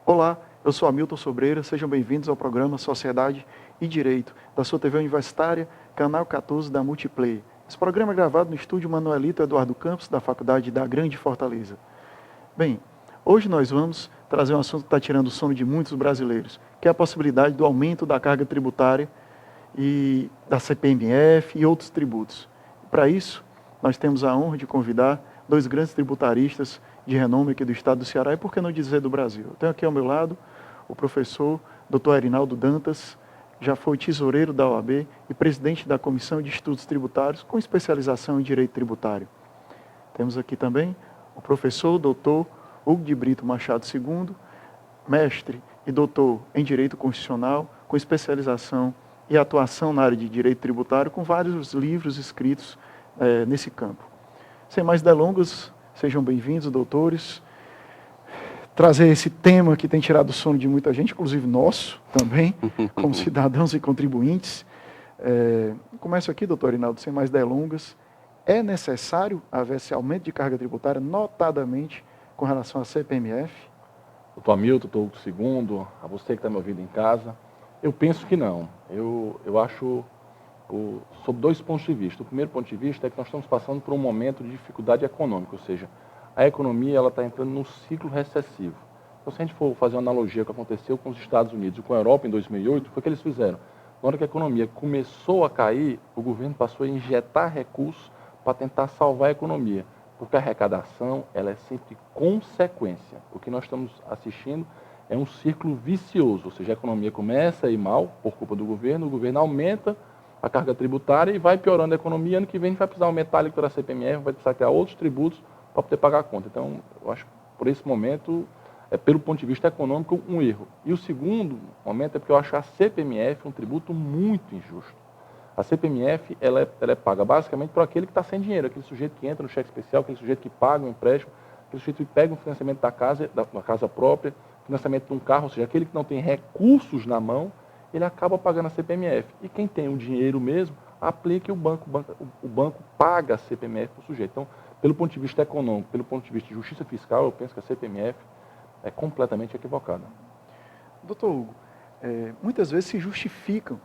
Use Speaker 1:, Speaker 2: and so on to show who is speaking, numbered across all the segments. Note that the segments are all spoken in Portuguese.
Speaker 1: Olá, eu sou Hamilton Sobreira, sejam bem-vindos ao programa Sociedade e Direito, da sua TV Universitária, canal 14 da Multiplay. Esse programa é gravado no estúdio Manuelito Eduardo Campos, da Faculdade da Grande Fortaleza. Bem, hoje nós vamos trazer um assunto que está tirando o sono de muitos brasileiros, que é a possibilidade do aumento da carga tributária e da CPMF e outros tributos. Para isso, nós temos a honra de convidar dois grandes tributaristas de renome aqui do estado do Ceará e, por que não dizer, do Brasil. Eu tenho aqui ao meu lado o professor Dr. Erinaldo Dantas, já foi tesoureiro da OAB e presidente da Comissão de Estudos Tributários com especialização em Direito Tributário. Temos aqui também o professor Dr. Hugo de Brito Machado II, mestre e doutor em Direito Constitucional, com especialização e atuação na área de Direito Tributário, com vários livros escritos nesse campo. Sem mais delongas, sejam bem-vindos, doutores. Trazer esse tema que tem tirado o sono de muita gente, inclusive nosso também, como cidadãos e contribuintes. Começo aqui, doutor Erinaldo, sem mais delongas. É necessário haver esse aumento de carga tributária, notadamente com relação à CPMF?
Speaker 2: Doutor Hamilton, doutor Hugo II, a você que está me ouvindo em casa, eu penso que não. Eu acho, sob dois pontos de vista. O primeiro ponto de vista é que nós estamos passando por um momento de dificuldade econômica, ou seja, a economia está entrando num ciclo recessivo. Então, se a gente for fazer uma analogia com o que aconteceu com os Estados Unidos e com a Europa em 2008, foi o que eles fizeram. Na hora que a economia começou a cair, o governo passou a injetar recursos para tentar salvar a economia, porque a arrecadação ela é sempre consequência. O que nós estamos assistindo é um círculo vicioso, ou seja, a economia começa a ir mal por culpa do governo, o governo aumenta a carga tributária e vai piorando a economia. Ano que vem a gente vai precisar aumentar a alíquota da CPMF, vai precisar criar outros tributos para poder pagar a conta. Então, eu acho que por esse momento, pelo ponto de vista econômico, um erro. E o segundo momento é porque eu acho a CPMF um tributo muito injusto. A CPMF ela é paga basicamente por aquele que está sem dinheiro, aquele sujeito que entra no cheque especial, aquele sujeito que paga um empréstimo, aquele sujeito que pega um financiamento da casa própria, financiamento de um carro, ou seja, aquele que não tem recursos na mão, ele acaba pagando a CPMF. E quem tem o dinheiro mesmo, aplica e o banco paga a CPMF para o sujeito. Então, pelo ponto de vista econômico, pelo ponto de vista de justiça fiscal, eu penso que a CPMF é completamente equivocada.
Speaker 1: Doutor Hugo, muitas vezes se justificam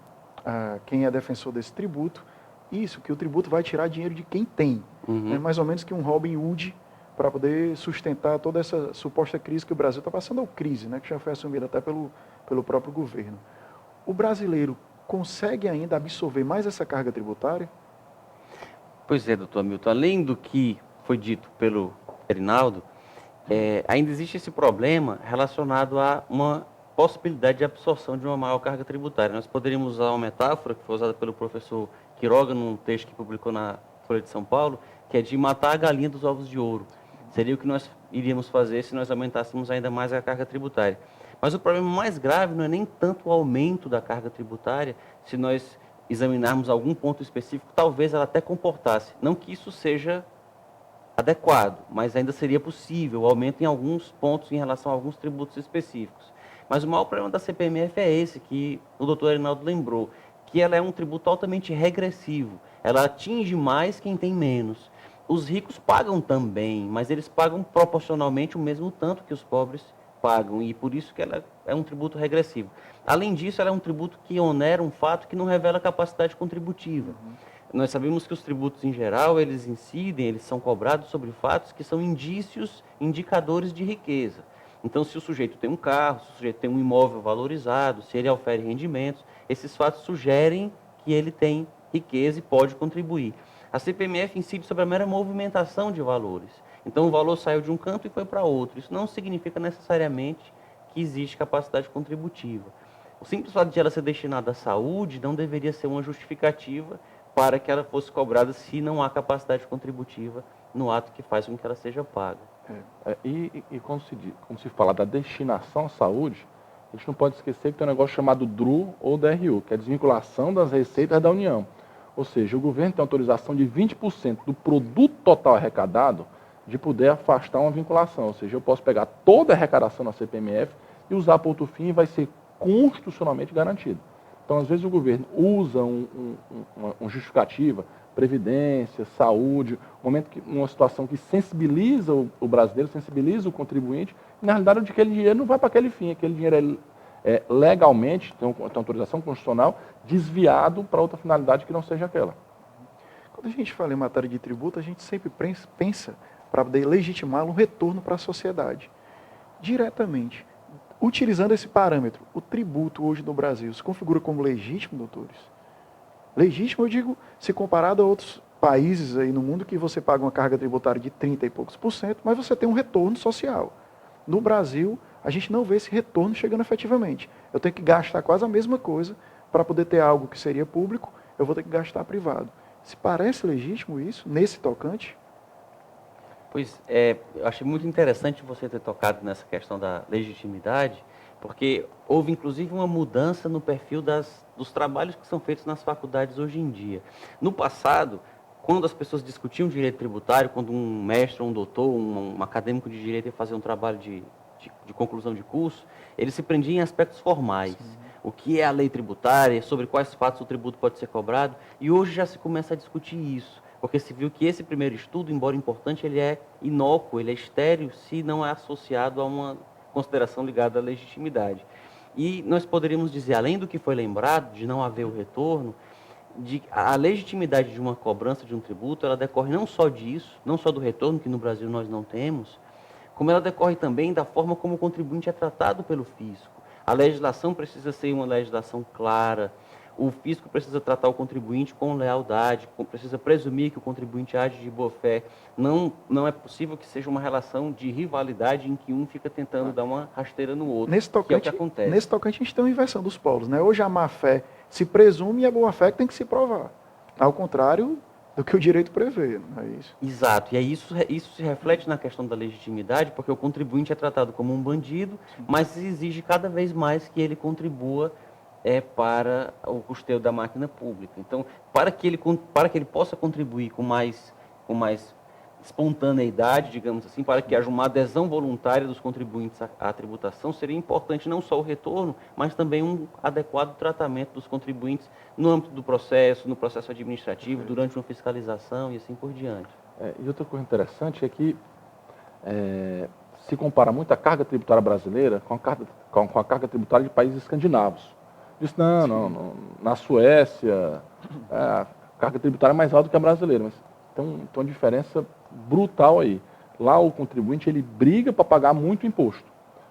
Speaker 1: quem é defensor desse tributo, que o tributo vai tirar dinheiro de quem tem. É mais ou menos que um Robin Hood para poder sustentar toda essa suposta crise que o Brasil está passando, ou crise, que já foi assumida até pelo próprio governo. O brasileiro consegue ainda absorver mais essa carga tributária?
Speaker 3: Pois é, doutor Hamilton, além do que foi dito pelo Erinaldo, ainda existe esse problema relacionado a uma possibilidade de absorção de uma maior carga tributária. Nós poderíamos usar uma metáfora que foi usada pelo professor Quiroga num texto que publicou na Folha de São Paulo, que é de matar a galinha dos ovos de ouro. Seria o que nós iríamos fazer se nós aumentássemos ainda mais a carga tributária. Mas o problema mais grave não é nem tanto o aumento da carga tributária, se nós examinarmos algum ponto específico, talvez ela até comportasse. Não que isso seja adequado, mas ainda seria possível o aumento em alguns pontos em relação a alguns tributos específicos. Mas o maior problema da CPMF é esse, que o doutor Erinaldo lembrou, que ela é um tributo altamente regressivo. Ela atinge mais quem tem menos. Os ricos pagam também, mas eles pagam proporcionalmente o mesmo tanto que os pobres pagam, e por isso que ela é um tributo regressivo. Além disso, ela é um tributo que onera um fato que não revela capacidade contributiva. Nós sabemos que os tributos, em geral, eles incidem, eles são cobrados sobre fatos que são indicadores de riqueza. Então, se o sujeito tem um carro, se o sujeito tem um imóvel valorizado, se ele ofere rendimentos, esses fatos sugerem que ele tem riqueza e pode contribuir. A CPMF incide sobre a mera movimentação de valores. Então, o valor saiu de um canto e foi para outro. Isso não significa necessariamente que existe capacidade contributiva. O simples fato de ela ser destinada à saúde não deveria ser uma justificativa para que ela fosse cobrada se não há capacidade contributiva no ato que faz com que ela seja paga.
Speaker 2: E quando se fala da destinação à saúde, a gente não pode esquecer que tem um negócio chamado DRU ou DRU, que é a desvinculação das receitas da União. Ou seja, o governo tem autorização de 20% do produto total arrecadado de poder afastar uma vinculação. Ou seja, eu posso pegar toda a arrecadação na CPMF e usar para outro fim e vai ser constitucionalmente garantido. Então, às vezes, o governo usa uma justificativa, previdência, saúde, uma situação que sensibiliza o brasileiro, sensibiliza o contribuinte, e, na realidade, aquele dinheiro não vai para aquele fim, aquele dinheiro é legalmente, tem autorização constitucional, desviado para outra finalidade que não seja aquela.
Speaker 1: Quando a gente fala em matéria de tributo, a gente sempre pensa para poder legitimá-lo um retorno para a sociedade. Diretamente, utilizando esse parâmetro, o tributo hoje no Brasil se configura como legítimo, doutores? Legítimo, eu digo, se comparado a outros países aí no mundo que você paga uma carga tributária de 30 e poucos %, mas você tem um retorno social. No Brasil, a gente não vê esse retorno chegando efetivamente. Eu tenho que gastar quase a mesma coisa para poder ter algo que seria público, eu vou ter que gastar privado. Se parece legítimo isso, nesse tocante?
Speaker 3: Pois eu achei muito interessante você ter tocado nessa questão da legitimidade, porque houve inclusive uma mudança no perfil dos trabalhos que são feitos nas faculdades hoje em dia. No passado, quando as pessoas discutiam direito tributário, quando um mestre, um doutor, um acadêmico de direito ia fazer um trabalho de conclusão de curso, ele se prendia em aspectos formais. Sim. O que é a lei tributária, sobre quais fatos o tributo pode ser cobrado, e hoje já se começa a discutir isso. Porque se viu que esse primeiro estudo, embora importante, ele é inócuo, ele é estéril, se não é associado a uma consideração ligada à legitimidade. E nós poderíamos dizer, além do que foi lembrado, de não haver o retorno, a legitimidade de uma cobrança de um tributo, ela decorre não só disso, não só do retorno, que no Brasil nós não temos, como ela decorre também da forma como o contribuinte é tratado pelo fisco. A legislação precisa ser uma legislação clara, o fisco precisa tratar o contribuinte com lealdade, precisa presumir que o contribuinte age de boa fé. Não é possível que seja uma relação de rivalidade em que um fica tentando dar uma rasteira no outro, que é o que acontece.
Speaker 1: Nesse tocante, a gente tem uma inversão dos polos, né? Hoje a má-fé se presume e a boa-fé tem que se provar. Ao contrário do que o direito prevê, não é isso?
Speaker 3: Exato, e aí isso se reflete na questão da legitimidade, porque o contribuinte é tratado como um bandido, mas exige cada vez mais que ele contribua para o custeio da máquina pública. Então, para que ele possa contribuir com mais espontaneidade, digamos assim, para que haja uma adesão voluntária dos contribuintes à tributação, seria importante não só o retorno, mas também um adequado tratamento dos contribuintes no âmbito do processo, no processo administrativo, durante uma fiscalização e assim por diante.
Speaker 2: E outra coisa interessante é que se compara muito a carga tributária brasileira com a carga tributária de países escandinavos. Diz, não, na Suécia, a carga tributária é mais alta que a brasileira, mas tem uma diferença brutal aí. Lá o contribuinte, ele briga para pagar muito imposto,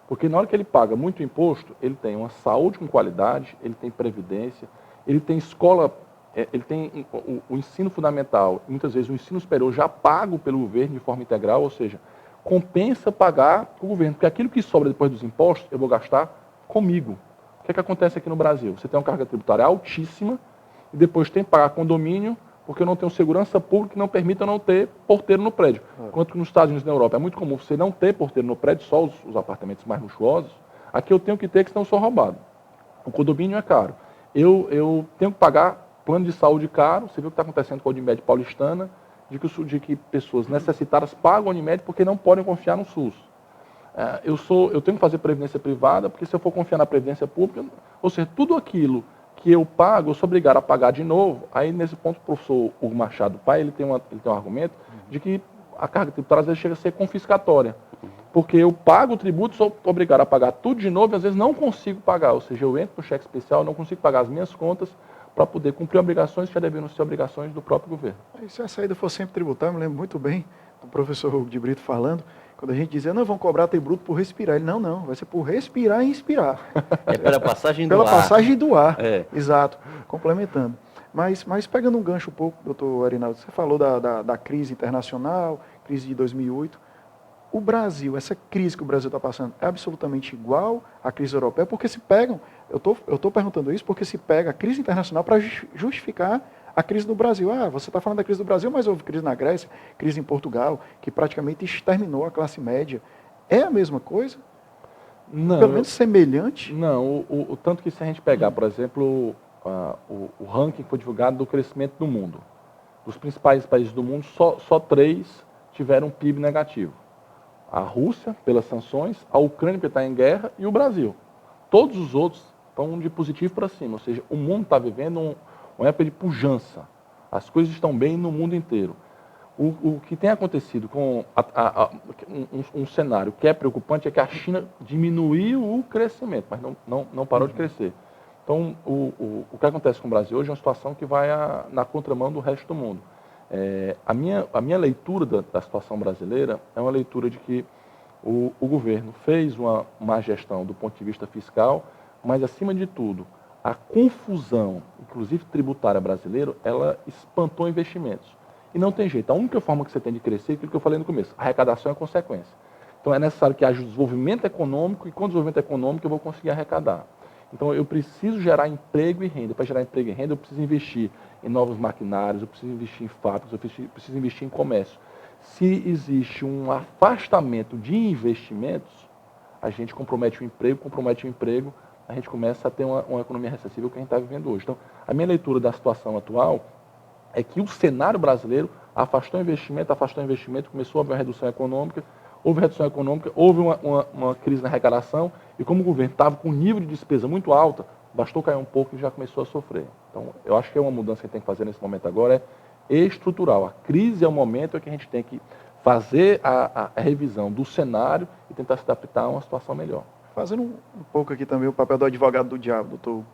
Speaker 2: porque na hora que ele paga muito imposto, ele tem uma saúde com qualidade, ele tem previdência, ele tem escola, ele tem o ensino fundamental, muitas vezes o ensino superior já pago pelo governo de forma integral, ou seja, compensa pagar para o governo, porque aquilo que sobra depois dos impostos, eu vou gastar comigo. O que acontece aqui no Brasil? Você tem uma carga tributária altíssima e depois tem que pagar condomínio porque eu não tenho segurança pública que não permita eu não ter porteiro no prédio. Enquanto que nos Estados Unidos e na Europa é muito comum você não ter porteiro no prédio, só os apartamentos mais luxuosos. Aqui eu tenho que ter, que senão eu sou roubado. O condomínio é caro. Eu tenho que pagar plano de saúde caro. Você viu o que está acontecendo com a Unimed paulistana, de que pessoas necessitadas pagam a Unimed porque não podem confiar no SUS. Eu tenho que fazer previdência privada, porque se eu for confiar na previdência pública, ou seja, tudo aquilo que eu pago, eu sou obrigado a pagar de novo. Aí, nesse ponto, o professor Hugo Machado Pai, ele tem um argumento de que a carga tributária às vezes chega a ser confiscatória, porque eu pago o tributo, sou obrigado a pagar tudo de novo e às vezes não consigo pagar, ou seja, eu entro no cheque especial, não consigo pagar as minhas contas para poder cumprir obrigações que já deveriam ser obrigações do próprio governo.
Speaker 1: E se a saída for sempre tributária, eu me lembro muito bem do professor Hugo de Brito falando, quando a gente dizia, não, vão cobrar tributo por respirar. Ele, não, vai ser por respirar e inspirar.
Speaker 3: É pela passagem do ar.
Speaker 1: Pela passagem do ar,
Speaker 3: É.
Speaker 1: Exato, complementando. Mas pegando um gancho um pouco, doutor Arinaldo, você falou da crise internacional, crise de 2008. O Brasil, essa crise que o Brasil está passando, é absolutamente igual à crise europeia? Porque se pegam, eu estou perguntando isso porque se pega a crise internacional para justificar a crise no Brasil. Você está falando da crise do Brasil, mas houve crise na Grécia, crise em Portugal, que praticamente exterminou a classe média. É a mesma coisa?
Speaker 2: Não.
Speaker 1: Pelo menos semelhante?
Speaker 2: Não, o tanto que se a gente pegar, por exemplo, o ranking que foi divulgado do crescimento do mundo. Dos principais países do mundo, só 3 tiveram PIB negativo. A Rússia, pelas sanções, a Ucrânia, porque está em guerra, e o Brasil. Todos os outros estão de positivo para cima, ou seja, o mundo está vivendo uma época de pujança. As coisas estão bem no mundo inteiro. O que tem acontecido com um cenário que é preocupante é que a China diminuiu o crescimento, mas não parou de crescer. Então, o que acontece com o Brasil hoje é uma situação que vai na contramão do resto do mundo. A minha leitura da situação brasileira é uma leitura de que o governo fez uma má gestão do ponto de vista fiscal, mas, acima de tudo, a confusão, inclusive tributária brasileira, ela espantou investimentos. E não tem jeito. A única forma que você tem de crescer é aquilo que eu falei no começo. A arrecadação é a consequência. Então, é necessário que haja desenvolvimento econômico, e com desenvolvimento econômico eu vou conseguir arrecadar. Então, eu preciso gerar emprego e renda. Para gerar emprego e renda, eu preciso investir em novos maquinários, eu preciso investir em fábricas, eu preciso investir em comércio. Se existe um afastamento de investimentos, a gente compromete o emprego, a gente começa a ter uma economia recessiva que a gente está vivendo hoje. Então, a minha leitura da situação atual é que o cenário brasileiro afastou investimento, começou a haver uma redução econômica, houve uma crise na arrecadação, e como o governo estava com um nível de despesa muito alta, bastou cair um pouco e já começou a sofrer. Então, eu acho que é uma mudança que tem que fazer nesse momento agora, é estrutural. A crise é o momento em que a gente tem que fazer a revisão do cenário e tentar se adaptar a uma situação melhor.
Speaker 1: Fazendo um pouco aqui também o papel do advogado do diabo, doutor.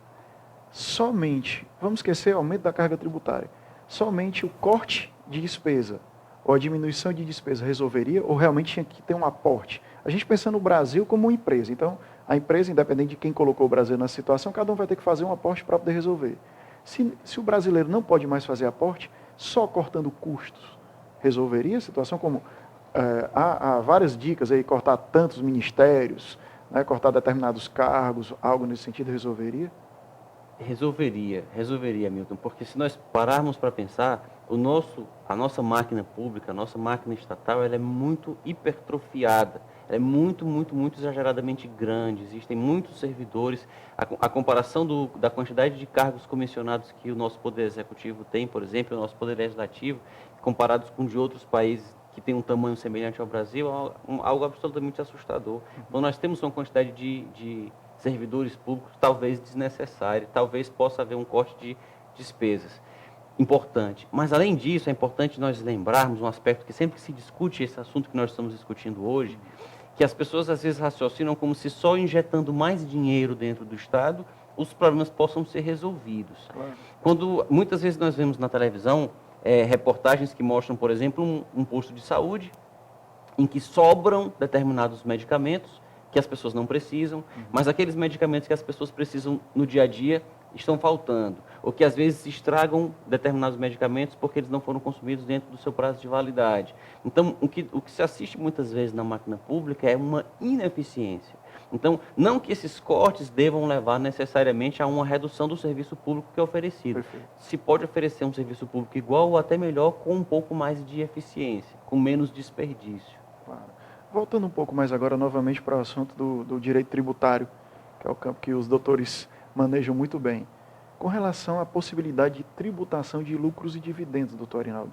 Speaker 1: Somente, vamos esquecer o aumento da carga tributária, somente o corte de despesa ou a diminuição de despesa resolveria, ou realmente tinha que ter um aporte? A gente pensando no Brasil como uma empresa, então a empresa, independente de quem colocou o Brasil nessa situação, cada um vai ter que fazer um aporte para poder resolver. Se o brasileiro não pode mais fazer aporte, só cortando custos resolveria a situação? Como há várias dicas aí, cortar tantos ministérios, né, cortar determinados cargos, algo nesse sentido resolveria?
Speaker 3: Resolveria, Milton, porque se nós pararmos para pensar, a nossa máquina pública, a nossa máquina estatal, ela é muito hipertrofiada, ela é muito exageradamente grande, existem muitos servidores, a comparação da quantidade de cargos comissionados que o nosso Poder Executivo tem, por exemplo, o nosso Poder Legislativo, comparados com de outros países que têm um tamanho semelhante ao Brasil, é algo absolutamente assustador. Então, nós temos uma quantidade de servidores públicos talvez desnecessária, talvez possa haver um corte de despesas importante. Mas, além disso, é importante nós lembrarmos um aspecto que sempre que se discute esse assunto que nós estamos discutindo hoje, que as pessoas às vezes raciocinam como se só injetando mais dinheiro dentro do Estado os problemas possam ser resolvidos. Claro. Quando muitas vezes nós vemos na televisão reportagens que mostram, por exemplo, um posto de saúde em que sobram determinados medicamentos que as pessoas não precisam, mas aqueles medicamentos que as pessoas precisam no dia a dia estão faltando, ou que às vezes estragam determinados medicamentos porque eles não foram consumidos dentro do seu prazo de validade. Então, o que se assiste muitas vezes na máquina pública é uma ineficiência. Então, não que esses cortes devam levar necessariamente a uma redução do serviço público que é oferecido. Perfeito. Se pode oferecer um serviço público igual ou até melhor, com um pouco mais de eficiência, com menos desperdício.
Speaker 1: Claro. Voltando um pouco mais agora novamente para o assunto do direito tributário, que é o campo que os doutores manejam muito bem. Com relação à possibilidade de tributação de lucros e dividendos, doutor Arinaldo,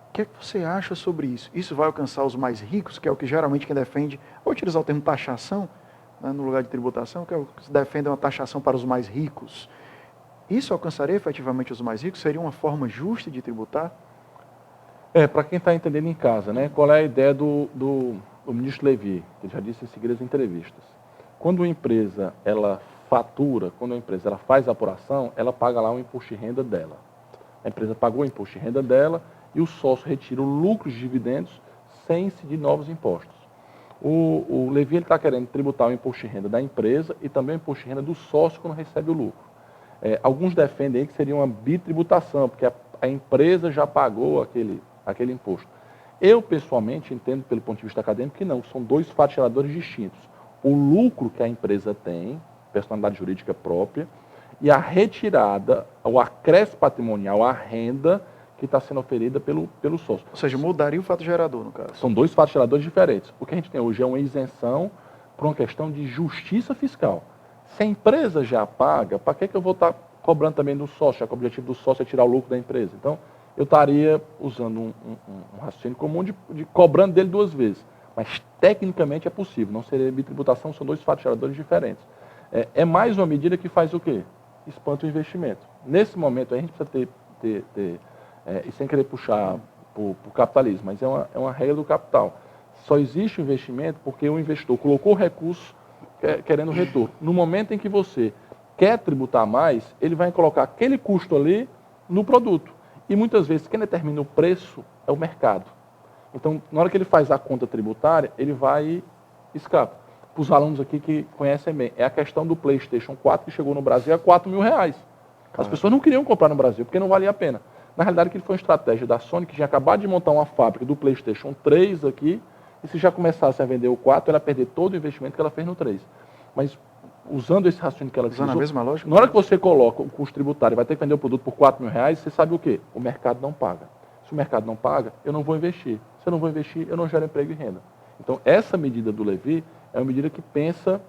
Speaker 1: o que é que você acha sobre isso? Isso vai alcançar os mais ricos, que é o que geralmente quem defende, vou utilizar o termo taxação, né, no lugar de tributação, que é o que se defende uma taxação para os mais ricos. Isso alcançaria efetivamente os mais ricos? Seria uma forma justa de tributar?
Speaker 2: Para quem está entendendo em casa, né? Qual é a ideia do ministro Levi, que já disse em seguidas entrevistas. Quando uma empresa ela fatura, quando a empresa ela faz a apuração, ela paga lá o imposto de renda dela. A empresa pagou o imposto de renda dela e o sócio retira o lucro de dividendos sem incidir novos impostos. O Levi está querendo tributar o imposto de renda da empresa e também o imposto de renda do sócio quando recebe o lucro. Alguns defendem aí que seria uma bitributação, porque a empresa já pagou aquele imposto. Eu, pessoalmente, entendo pelo ponto de vista acadêmico que não, são dois fatos geradores distintos. O lucro que a empresa tem, personalidade jurídica própria, e a retirada, o acréscimo patrimonial, a renda que está sendo oferida pelo sócio.
Speaker 1: Ou seja, mudaria o fato gerador, no caso.
Speaker 2: São dois fatos geradores diferentes. O que a gente tem hoje é uma isenção por uma questão de justiça fiscal. Se a empresa já paga, para que eu vou estar cobrando também do sócio, já que o objetivo do sócio é tirar o lucro da empresa. Então, eu estaria usando um raciocínio comum de cobrando dele 2 vezes. Mas, tecnicamente, é possível. Não seria bitributação, são 2 fatos geradores diferentes. É mais uma medida que faz o quê? Espanta o investimento. Nesse momento, a gente precisa e sem querer puxar para o capitalismo, mas é uma regra do capital. Só existe o investimento porque o investidor colocou o recurso querendo retorno. No momento em que você quer tributar mais, ele vai colocar aquele custo ali no produto. E muitas vezes quem determina o preço é o mercado. Então, na hora que ele faz a conta tributária, ele vai e escapa. Para os alunos aqui que conhecem bem, é a questão do PlayStation 4 que chegou no Brasil a R$4.000. As pessoas não queriam comprar no Brasil porque não valia a pena. Na realidade, aquilo foi uma estratégia da Sony, que tinha acabado de montar uma fábrica do PlayStation 3 aqui, e se já começasse a vender o 4, ela ia perder todo o investimento que ela fez no 3. Mas, usando esse raciocínio que ela
Speaker 1: usando a mesma lógica?
Speaker 2: Na hora que você coloca o custo tributário e vai ter que vender o produto por R$4.000, você sabe o quê? O mercado não paga. Se o mercado não paga, eu não vou investir. Se eu não vou investir, eu não gero emprego e renda. Então, essa medida do Levy é uma medida que pensa,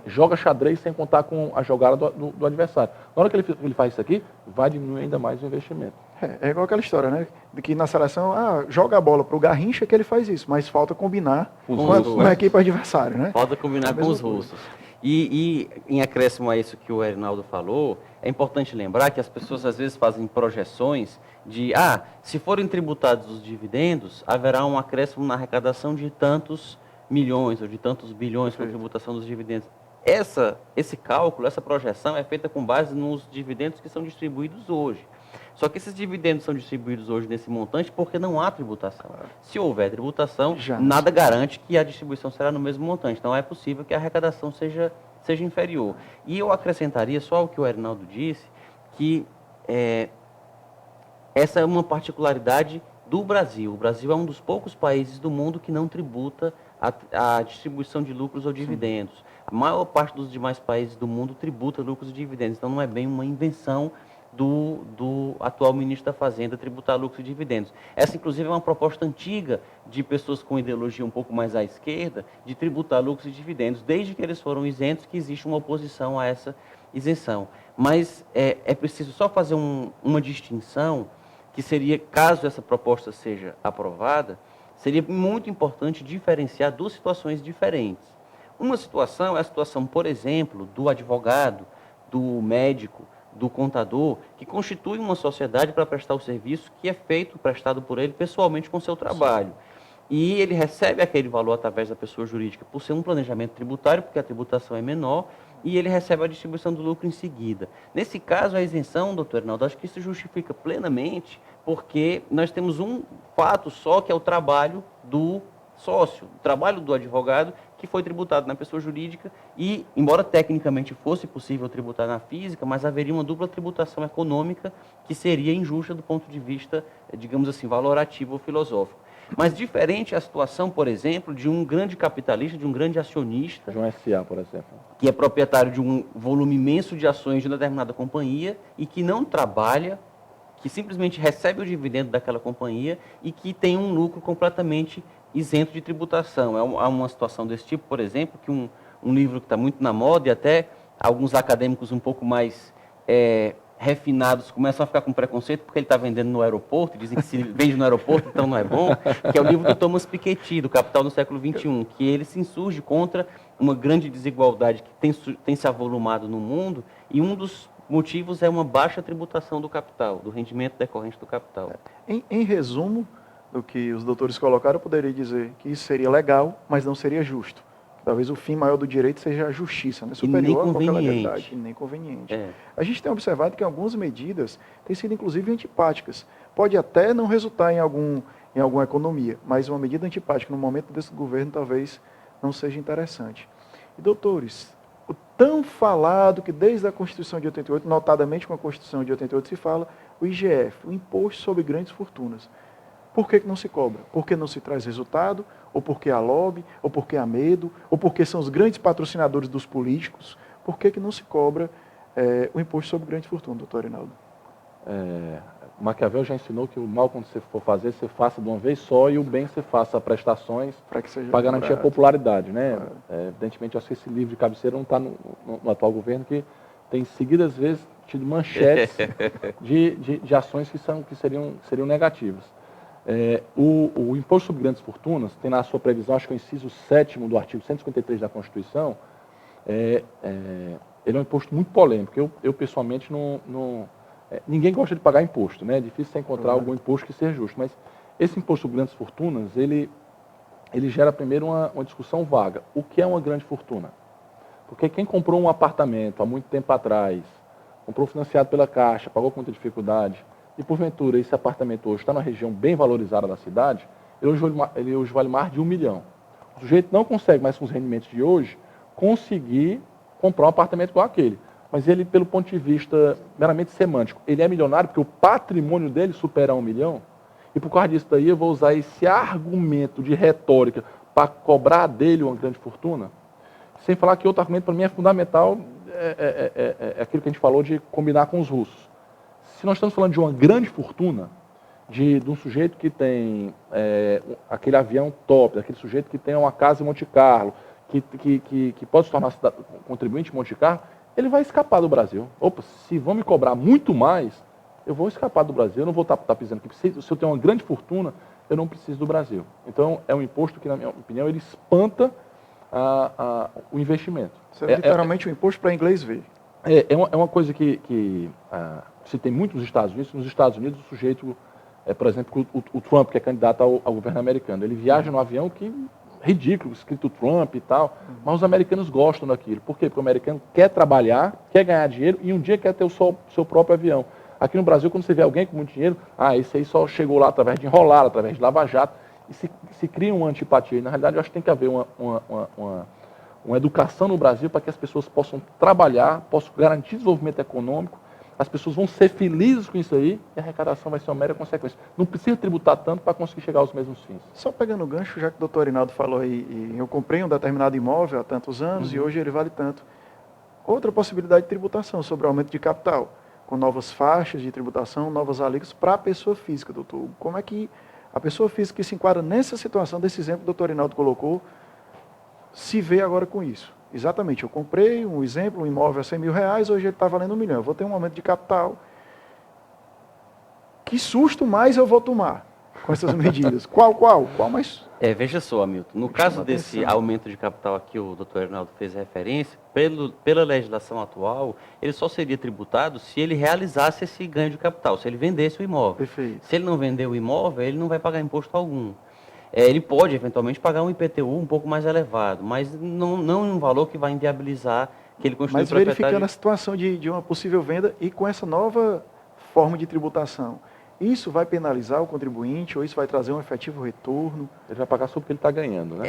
Speaker 2: joga xadrez sem contar com a jogada do adversário. Na hora que ele faz isso aqui, vai diminuir ainda mais o investimento.
Speaker 1: É igual aquela história, né? De que na seleção, joga a bola para o Garrincha que ele faz isso, mas falta combinar com a equipe adversária, né?
Speaker 3: Falta combinar com os russos. E em acréscimo a isso que o Erinaldo falou, é importante lembrar que as pessoas às vezes fazem projeções de, se forem tributados os dividendos, haverá um acréscimo na arrecadação de tantos milhões ou de tantos bilhões com a tributação dos dividendos. Esse cálculo, essa projeção é feita com base nos dividendos que são distribuídos hoje. Só que esses dividendos são distribuídos hoje nesse montante porque não há tributação. Se houver tributação, nada garante que a distribuição será no mesmo montante. Então é possível que a arrecadação seja inferior. E eu acrescentaria só ao que o Erinaldo disse, que essa é uma particularidade do Brasil. O Brasil é um dos poucos países do mundo que não tributa a distribuição de lucros ou dividendos. Sim. A maior parte dos demais países do mundo tributa lucros e dividendos. Então não é bem uma invenção do atual ministro da Fazenda tributar lucros e dividendos. Essa, inclusive, é uma proposta antiga de pessoas com ideologia um pouco mais à esquerda, de tributar lucros e dividendos, desde que eles foram isentos, que existe uma oposição a essa isenção. Mas é preciso só fazer uma distinção, que seria, caso essa proposta seja aprovada, seria muito importante diferenciar 2 situações diferentes. Uma situação é a situação, por exemplo, do advogado, do médico, do contador, que constitui uma sociedade para prestar o serviço que é prestado por ele pessoalmente com o seu trabalho. E ele recebe aquele valor através da pessoa jurídica por ser um planejamento tributário, porque a tributação é menor, e ele recebe a distribuição do lucro em seguida. Nesse caso, a isenção, doutor Erinaldo, acho que isso justifica plenamente, porque nós temos um fato só, que é o trabalho do sócio, o trabalho do advogado, que foi tributado na pessoa jurídica e, embora tecnicamente fosse possível tributar na física, mas haveria uma dupla tributação econômica que seria injusta do ponto de vista, digamos assim, valorativo ou filosófico. Mas diferente é a situação, por exemplo, de um grande capitalista, de um grande acionista,
Speaker 2: de um SA, por exemplo,
Speaker 3: que é proprietário de um volume imenso de ações de uma determinada companhia e que não trabalha, que simplesmente recebe o dividendo daquela companhia e que tem um lucro completamente isento de tributação. Há uma situação desse tipo, por exemplo, que um livro que está muito na moda e até alguns acadêmicos um pouco mais refinados começam a ficar com preconceito porque ele está vendendo no aeroporto, dizem que se vende no aeroporto então não é bom, que é o livro do Thomas Piketty, do Capital no século XXI, que ele se insurge contra uma grande desigualdade que tem se avolumado no mundo, e um dos motivos é uma baixa tributação do capital, do rendimento decorrente do capital.
Speaker 1: Em resumo do que os doutores colocaram, eu poderia dizer que isso seria legal, mas não seria justo. Talvez o fim maior do direito seja a justiça, né? Superior a qualquer legalidade, e nem conveniente. A gente tem observado que algumas medidas têm sido, inclusive, antipáticas. Pode até não resultar em alguma economia, mas uma medida antipática no momento desse governo talvez não seja interessante. E, doutores, o tão falado que desde a Constituição de 88, notadamente com a Constituição de 88, se fala o IGF, o Imposto sobre Grandes Fortunas. Por que não se cobra? Porque não se traz resultado, ou porque há lobby, ou porque há medo, ou porque são os grandes patrocinadores dos políticos. Por que não se cobra o imposto sobre grandes fortunas, doutor Erinaldo?
Speaker 2: Maquiavel já ensinou que o mal, quando você for fazer, você faça de uma vez só, e o bem você faça prestações para garantir a popularidade. Né? Evidentemente, eu acho que esse livro de cabeceira não está no atual governo, que tem seguidas vezes tido manchetes de ações que seriam negativas. O imposto sobre grandes fortunas tem na sua previsão, acho que é o inciso 7º do artigo 153 da Constituição, ele é um imposto muito polêmico. Eu pessoalmente, ninguém gosta de pagar imposto, né? É difícil você encontrar algum imposto que seja justo, mas esse imposto sobre grandes fortunas, ele gera primeiro uma discussão vaga. O que é uma grande fortuna? Porque quem comprou um apartamento há muito tempo atrás, comprou financiado pela Caixa, pagou com muita dificuldade, e porventura esse apartamento hoje está numa região bem valorizada da cidade, ele hoje vale mais de R$1 milhão. O sujeito não consegue mais, com os rendimentos de hoje, conseguir comprar um apartamento igual aquele. Mas ele, pelo ponto de vista meramente semântico, ele é milionário porque o patrimônio dele supera R$1 milhão. E por causa disso daí eu vou usar esse argumento de retórica para cobrar dele uma grande fortuna. Sem falar que outro argumento para mim é fundamental, é aquilo que a gente falou de combinar com os russos. Se nós estamos falando de uma grande fortuna, de um sujeito que tem aquele avião top, daquele sujeito que tem uma casa em Monte Carlo, que pode se tornar contribuinte em Monte Carlo, ele vai escapar do Brasil. Opa, se vão me cobrar muito mais, eu vou escapar do Brasil, eu não vou estar pisando aqui. Se eu tenho uma grande fortuna, eu não preciso do Brasil. Então, é um imposto que, na minha opinião, ele espanta o investimento.
Speaker 1: Isso é literalmente um imposto para inglês ver.
Speaker 2: É uma coisa que se tem muito nos Estados Unidos. Nos Estados Unidos, o sujeito, por exemplo, o Trump, que é candidato ao governo americano, ele viaja num avião que ridículo, escrito Trump e tal, mas os americanos gostam daquilo. Por quê? Porque o americano quer trabalhar, quer ganhar dinheiro e um dia quer ter o seu próprio avião. Aqui no Brasil, quando você vê alguém com muito dinheiro, esse aí só chegou lá através de enrolar, através de lava-jato, e se cria uma antipatia. E, na realidade, eu acho que tem que haver uma educação no Brasil para que as pessoas possam trabalhar, possam garantir desenvolvimento econômico, as pessoas vão ser felizes com isso aí e a arrecadação vai ser uma mera consequência. Não precisa tributar tanto para conseguir chegar aos mesmos fins.
Speaker 1: Só pegando o gancho, já que o doutor Arinaldo falou aí, eu comprei um determinado imóvel há tantos anos e hoje ele vale tanto. Outra possibilidade de tributação sobre o aumento de capital, com novas faixas de tributação, novas alíquotas para a pessoa física, doutor. Como é que a pessoa física que se enquadra nessa situação, desse exemplo que o doutor Arinaldo colocou, se vê agora com isso? Exatamente, eu comprei um exemplo, um imóvel a R$100 mil, hoje ele está valendo R$1 milhão. Eu vou ter um aumento de capital. Que susto mais eu vou tomar com essas medidas? Qual mais?
Speaker 3: Veja só, Hamilton, no caso desse aumento de capital aqui, o doutor Arnaldo fez referência, pela legislação atual, ele só seria tributado se ele realizasse esse ganho de capital, se ele vendesse o imóvel.
Speaker 1: Perfeito.
Speaker 3: Se ele não vender o imóvel, ele não vai pagar imposto algum. Ele pode, eventualmente, pagar um IPTU um pouco mais elevado, mas não em um valor que vai inviabilizar que ele continue proprietário.
Speaker 1: Mas verificando a situação de uma possível venda e com essa nova forma de tributação, isso vai penalizar o contribuinte ou isso vai trazer um efetivo retorno?
Speaker 2: Ele vai pagar só porque ele está ganhando, né?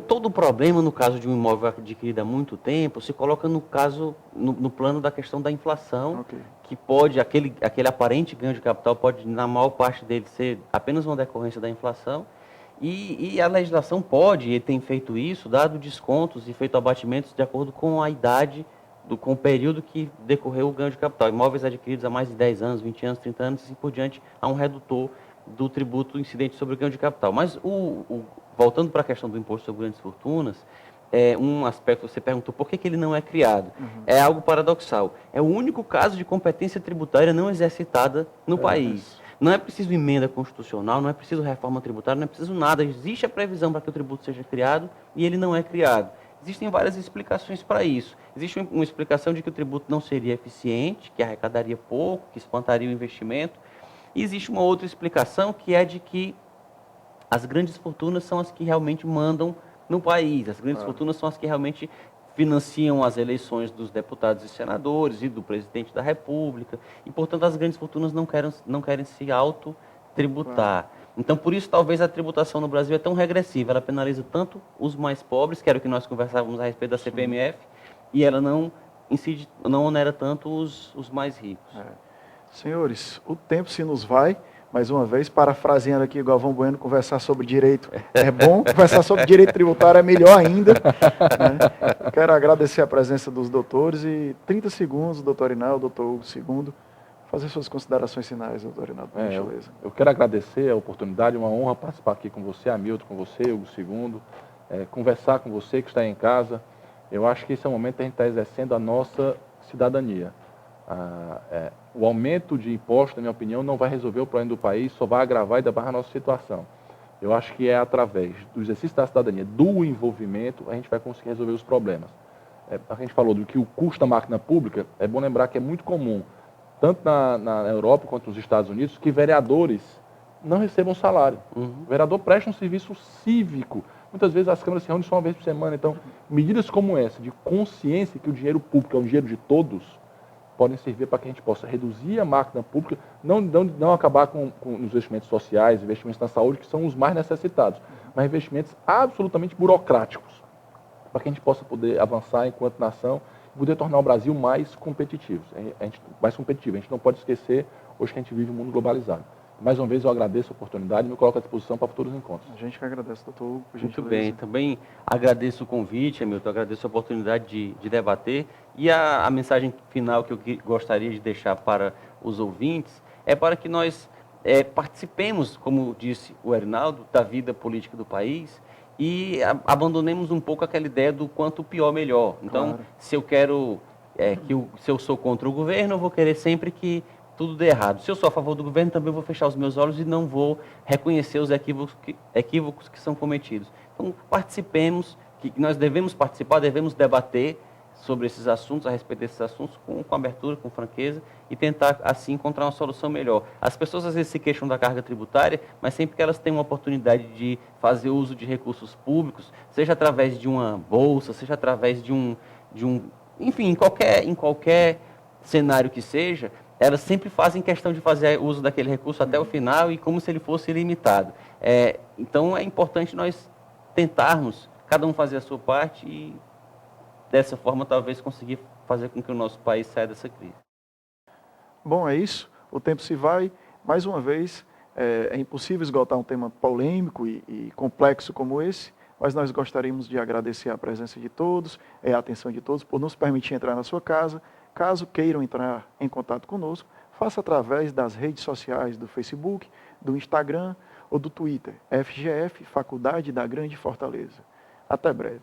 Speaker 3: Todo o problema no caso de um imóvel adquirido há muito tempo se coloca no plano da questão da inflação, que pode, aquele aparente ganho de capital pode, na maior parte dele, ser apenas uma decorrência da inflação. E a legislação pode, e tem feito isso, dado descontos e feito abatimentos de acordo com a idade, com o período que decorreu o ganho de capital. Imóveis adquiridos há mais de 10 anos, 20 anos, 30 anos, e assim por diante, há um redutor do tributo incidente sobre o ganho de capital. Mas, voltando para a questão do imposto sobre grandes fortunas, um aspecto, você perguntou por que ele não é criado. É algo paradoxal. É o único caso de competência tributária não exercitada no país. Não é preciso emenda constitucional, não é preciso reforma tributária, não é preciso nada. Existe a previsão para que o tributo seja criado e ele não é criado. Existem várias explicações para isso. Existe uma explicação de que o tributo não seria eficiente, que arrecadaria pouco, que espantaria o investimento. E existe uma outra explicação que é de que as grandes fortunas são as que realmente mandam no país. As grandes fortunas são as que realmente financiam as eleições dos deputados e senadores e do presidente da República. E, portanto, as grandes fortunas não querem se autotributar. Então, por isso, talvez a tributação no Brasil é tão regressiva. Ela penaliza tanto os mais pobres, que era o que nós conversávamos a respeito da CPMF, e ela não onera tanto os mais ricos.
Speaker 1: Senhores, o tempo se nos vai. Mais uma vez, parafraseando aqui Galvão Bueno, conversar sobre direito é bom, conversar sobre direito tributário é melhor ainda. Né? Quero agradecer a presença dos doutores e 30 segundos, doutor Arinaldo, doutor Hugo II, fazer suas considerações finais, doutor Arinaldo.
Speaker 2: Eu quero agradecer a oportunidade, uma honra participar aqui com você, Hamilton, com você, Hugo II, conversar com você que está aí em casa. Eu acho que esse é o momento que a gente está exercendo a nossa cidadania. O aumento de impostos, na minha opinião, não vai resolver o problema do país, só vai agravar e debarrar a nossa situação. Eu acho que é através do exercício da cidadania, do envolvimento, a gente vai conseguir resolver os problemas. A gente falou do que o custo da máquina pública, é bom lembrar que é muito comum, tanto na Europa quanto nos Estados Unidos, que vereadores não recebam salário. O vereador presta um serviço cívico. Muitas vezes as câmaras se reúnem só uma vez por semana. Então, medidas como essa, de consciência que o dinheiro público é um dinheiro de todos, podem servir para que a gente possa reduzir a máquina pública, não acabar com os investimentos sociais, investimentos na saúde, que são os mais necessitados, mas investimentos absolutamente burocráticos, para que a gente possa poder avançar enquanto nação e poder tornar o Brasil mais competitivo. A gente não pode esquecer hoje que a gente vive um mundo globalizado. Mais uma vez eu agradeço a oportunidade e me coloco à disposição para futuros encontros.
Speaker 1: A gente que agradece, doutor Hugo.
Speaker 3: Muito bem, também agradeço o convite, Hamilton, agradeço a oportunidade de debater e a mensagem final que eu gostaria de deixar para os ouvintes é para que nós participemos, como disse o Erinaldo, da vida política do país e abandonemos um pouco aquela ideia do quanto pior melhor. Então, claro. Se eu quero, se eu sou contra o governo, eu vou querer sempre que tudo dê errado. Se eu sou a favor do governo, também vou fechar os meus olhos e não vou reconhecer os equívocos que são cometidos. Então, participemos, que nós devemos participar, devemos debater sobre esses assuntos, a respeito desses assuntos, com abertura, com franqueza, e tentar, assim, encontrar uma solução melhor. As pessoas, às vezes, se queixam da carga tributária, mas sempre que elas têm uma oportunidade de fazer uso de recursos públicos, seja através de uma bolsa, seja através de um enfim, em qualquer cenário que seja, elas sempre fazem questão de fazer uso daquele recurso até o final e como se ele fosse ilimitado. Então, é importante nós tentarmos, cada um fazer a sua parte e, dessa forma, talvez conseguir fazer com que o nosso país saia dessa crise.
Speaker 1: Bom, é isso. O tempo se vai. Mais uma vez, é impossível esgotar um tema polêmico e complexo como esse, mas nós gostaríamos de agradecer a presença de todos, a atenção de todos, por nos permitir entrar na sua casa. Caso queiram entrar em contato conosco, faça através das redes sociais do Facebook, do Instagram ou do Twitter, FGF, Faculdade da Grande Fortaleza. Até breve.